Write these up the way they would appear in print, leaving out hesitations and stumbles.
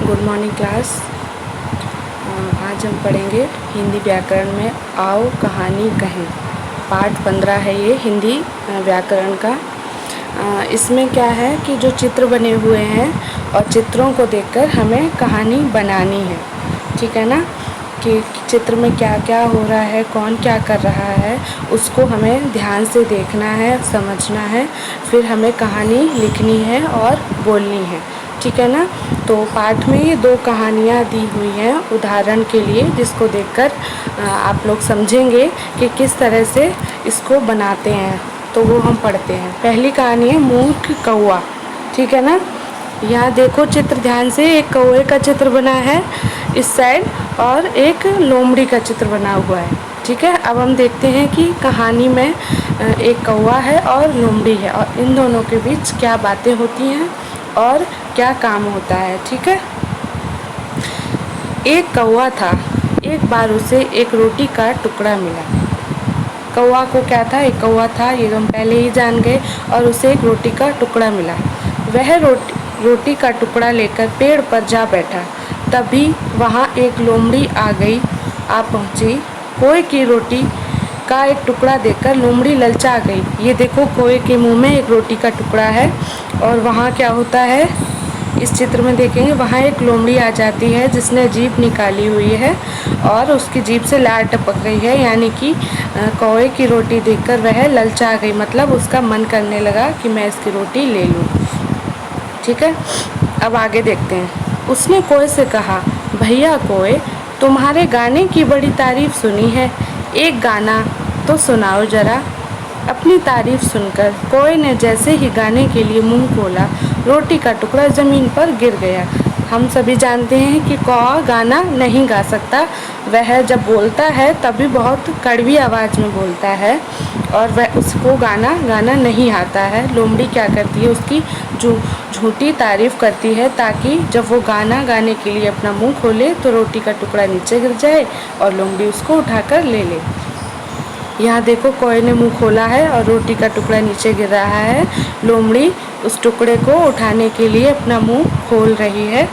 Good morning class. आज हम पढ़ेंगे हिंदी व्याकरण में आओ कहानी कहें। पाठ 15 है ये हिंदी व्याकरण का। इसमें क्या है कि जो चित्र बने हुए हैं और चित्रों को देखकर हमें कहानी बनानी है। ठीक है ना, कि चित्र में क्या क्या हो रहा है, कौन क्या कर रहा है, उसको हमें ध्यान से देखना है, समझना है, फिर हमें कहानी लिखनी है और बोलनी है। ठीक है ना। तो पाठ में ये 2 कहानियाँ दी हुई हैं उदाहरण के लिए, जिसको देखकर आप लोग समझेंगे कि किस तरह से इसको बनाते हैं। तो वो हम पढ़ते हैं। पहली कहानी है मूर्ख कौआ। ठीक है ना। यहाँ देखो चित्र ध्यान से, एक कौए का चित्र बना है इस साइड और एक लोमड़ी का चित्र बना हुआ है। ठीक है। अब हम देखते हैं कि कहानी में एक कौआ है और लोमड़ी है और इन दोनों के बीच क्या बातें होती हैं और क्या काम होता है। ठीक है। एक कौआ था, एक बार उसे एक रोटी का टुकड़ा मिला। कौआ को क्या था, एक कौआ था, ये हम पहले ही जान गए, और उसे एक रोटी का टुकड़ा मिला। वह रोटी का टुकड़ा लेकर पेड़ पर जा बैठा। तभी वहाँ एक लोमड़ी आ पहुँची। कोए की रोटी का एक टुकड़ा देखकर लोमड़ी ललचा गई। ये देखो, कोए के मुंह में एक रोटी का टुकड़ा है और वहाँ क्या होता है इस चित्र में देखेंगे, वहाँ एक लोमड़ी आ जाती है जिसने जीभ निकाली हुई है और उसकी जीभ से लार टपक रही है, यानी कि कौए की रोटी देखकर वह ललचा गई, मतलब उसका मन करने लगा कि मैं इसकी रोटी ले लूँ। ठीक है। अब आगे देखते हैं। उसने कोए से कहा, भैया कोए, तुम्हारे गाने की बड़ी तारीफ सुनी है, एक गाना तो सुनाओ जरा। अपनी तारीफ सुनकर कोए ने जैसे ही गाने के लिए मुंह खोला, रोटी का टुकड़ा ज़मीन पर गिर गया। हम सभी जानते हैं कि कौआ गाना नहीं गा सकता। वह जब बोलता है तभी बहुत कड़वी आवाज़ में बोलता है और वह उसको गाना नहीं आता है। लोमड़ी क्या करती है, उसकी झूठी तारीफ करती है ताकि जब वो गाना गाने के लिए अपना मुंह खोले तो रोटी का टुकड़ा नीचे गिर जाए और लोमड़ी उसको उठाकर ले ले। यहाँ देखो, कोए ने मुंह खोला है और रोटी का टुकड़ा नीचे गिर रहा है। लोमड़ी उस टुकड़े को उठाने के लिए अपना मुंह खोल रही है।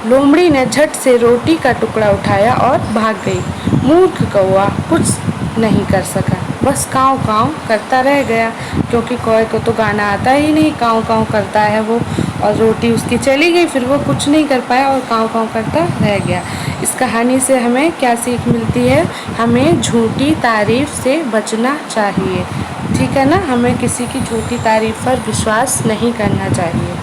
लोमड़ी ने झट से रोटी का टुकड़ा उठाया और भाग गई। मूर्ख कौआ कुछ नहीं कर सका, बस काँव काँव करता रह गया, क्योंकि कोए को तो गाना आता ही नहीं, काँव काँव करता है वो, और रोटी उसकी चली गई, फिर वो कुछ नहीं कर पाया और काँव काँव करता रह गया। इस कहानी से हमें क्या सीख मिलती है, हमें झूठी तारीफ से बचना चाहिए। ठीक है ना, हमें किसी की झूठी तारीफ पर विश्वास नहीं करना चाहिए।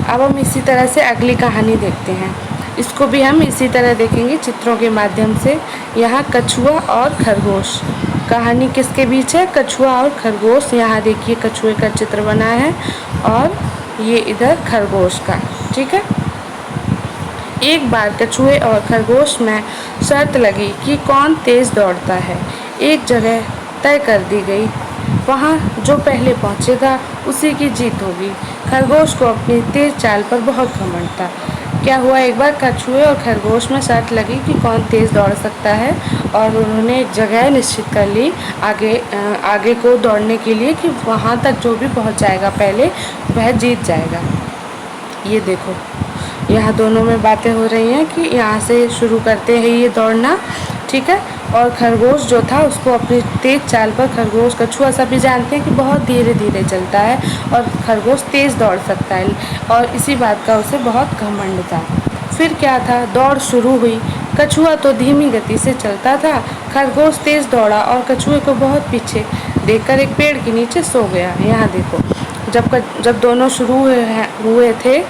अब हम इसी तरह से अगली कहानी देखते हैं। इसको भी हम इसी तरह देखेंगे चित्रों के माध्यम से। यहाँ कछुआ और खरगोश। कहानी किसके बीच है, कछुआ और खरगोश। यहाँ देखिए कछुए का चित्र बना है और ये इधर खरगोश का। ठीक है। एक बार कछुए और खरगोश में शर्त लगी कि कौन तेज़ दौड़ता है। एक जगह तय कर दी गई, वहाँ जो पहले पहुँचेगा उसी की जीत होगी। खरगोश को अपनी तेज चाल पर बहुत घमंड था। क्या हुआ, एक बार कछुए और खरगोश में शर्त लगी कि कौन तेज़ दौड़ सकता है और उन्होंने एक जगह निश्चित कर ली आगे को दौड़ने के लिए कि वहाँ तक जो भी पहुँच जाएगा पहले वह जीत जाएगा। ये देखो, यहाँ दोनों में बातें हो रही हैं कि यहाँ से शुरू करते हैं ये दौड़ना। ठीक है। और खरगोश जो था उसको अपनी तेज़ चाल पर, खरगोश कछुआ सभी जानते हैं कि बहुत धीरे धीरे चलता है और खरगोश तेज़ दौड़ सकता है, और इसी बात का उसे बहुत घमंड था। फिर क्या था, दौड़ शुरू हुई। कछुआ तो धीमी गति से चलता था, खरगोश तेज़ दौड़ा और कछुए को बहुत पीछे देखकर एक पेड़ के नीचे सो गया। यहाँ देखो, जब दोनों शुरू हुए थे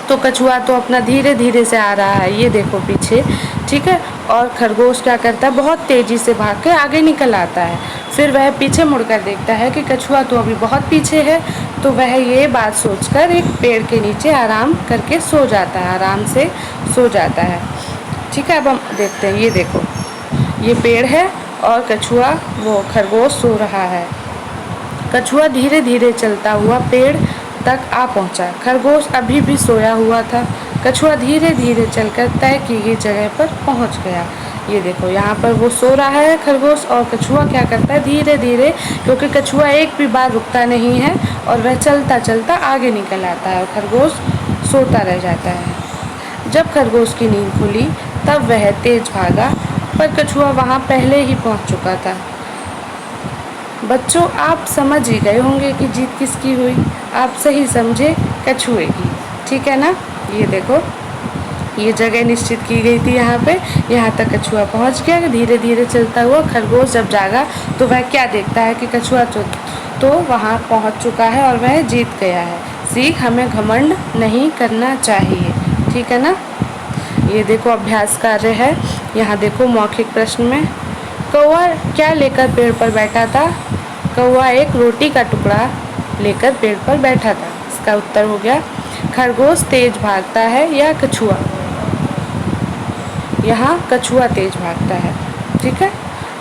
तो कछुआ तो अपना धीरे धीरे से आ रहा है, ये देखो पीछे। ठीक है। और खरगोश क्या करता है, बहुत तेज़ी से भाग के आगे निकल आता है। फिर वह पीछे मुड़कर देखता है कि कछुआ तो अभी बहुत पीछे है, तो वह ये बात सोचकर एक पेड़ के नीचे आराम करके सो जाता है, आराम से सो जाता है। ठीक है। अब हम देखते हैं, ये देखो, ये पेड़ है और कछुआ वो खरगोश सो रहा है। कछुआ धीरे धीरे चलता हुआ पेड़ तक आ पहुंचा। खरगोश अभी भी सोया हुआ था। कछुआ धीरे धीरे चलकर तय की गई जगह पर पहुंच गया। ये देखो, यहाँ पर वो सो रहा है खरगोश, और कछुआ क्या करता है, धीरे धीरे, क्योंकि कछुआ एक भी बार रुकता नहीं है और वह चलता चलता आगे निकल आता है और खरगोश सोता रह जाता है। जब खरगोश की नींद खुली तब वह तेज भागा, पर कछुआ वहाँ पहले ही पहुँच चुका था। बच्चों, आप समझ ही गए होंगे कि जीत किसकी हुई। आप सही समझे, कछुए की। ठीक है ना। ये देखो, ये जगह निश्चित की गई थी यहाँ पे। यहाँ तक कछुआ पहुँच गया। धीरे धीरे चलता हुआ खरगोश जब जागा तो वह क्या देखता है कि कछुआ तो वहाँ पहुँच चुका है और वह जीत गया है। सीख, हमें घमंड नहीं करना चाहिए। ठीक है ना। ये देखो अभ्यास कार्य है। यहाँ देखो मौखिक प्रश्न में, कौवा क्या लेकर पेड़ पर बैठा था? कौवा एक रोटी का टुकड़ा लेकर पेड़ पर बैठा था। इसका उत्तर हो गया खरगोश तेज भागता है या कछुआ? यहाँ कछुआ तेज भागता है। ठीक है।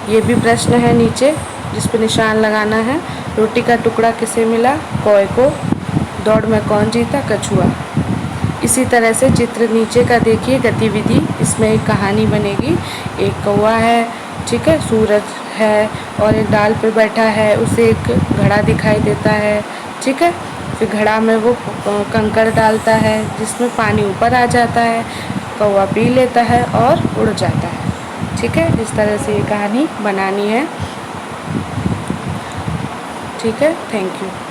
ये भी प्रश्न है नीचे जिस पे निशान लगाना है। रोटी का टुकड़ा किसे मिला? कौवे को। दौड़ में कौन जीता? कछुआ। इसी तरह से चित्र नीचे का देखिए, गतिविधि। इसमें एक कहानी बनेगी। एक कौवा है, ठीक है, सूरज है और एक डाल पे बैठा है। उसे एक घड़ा दिखाई देता है, ठीक है। फिर घड़ा में वो कंकड़ डालता है जिसमें पानी ऊपर आ जाता है। कौवा पी लेता है और उड़ जाता है। ठीक है। इस तरह से ये कहानी बनानी है। ठीक है। Thank you.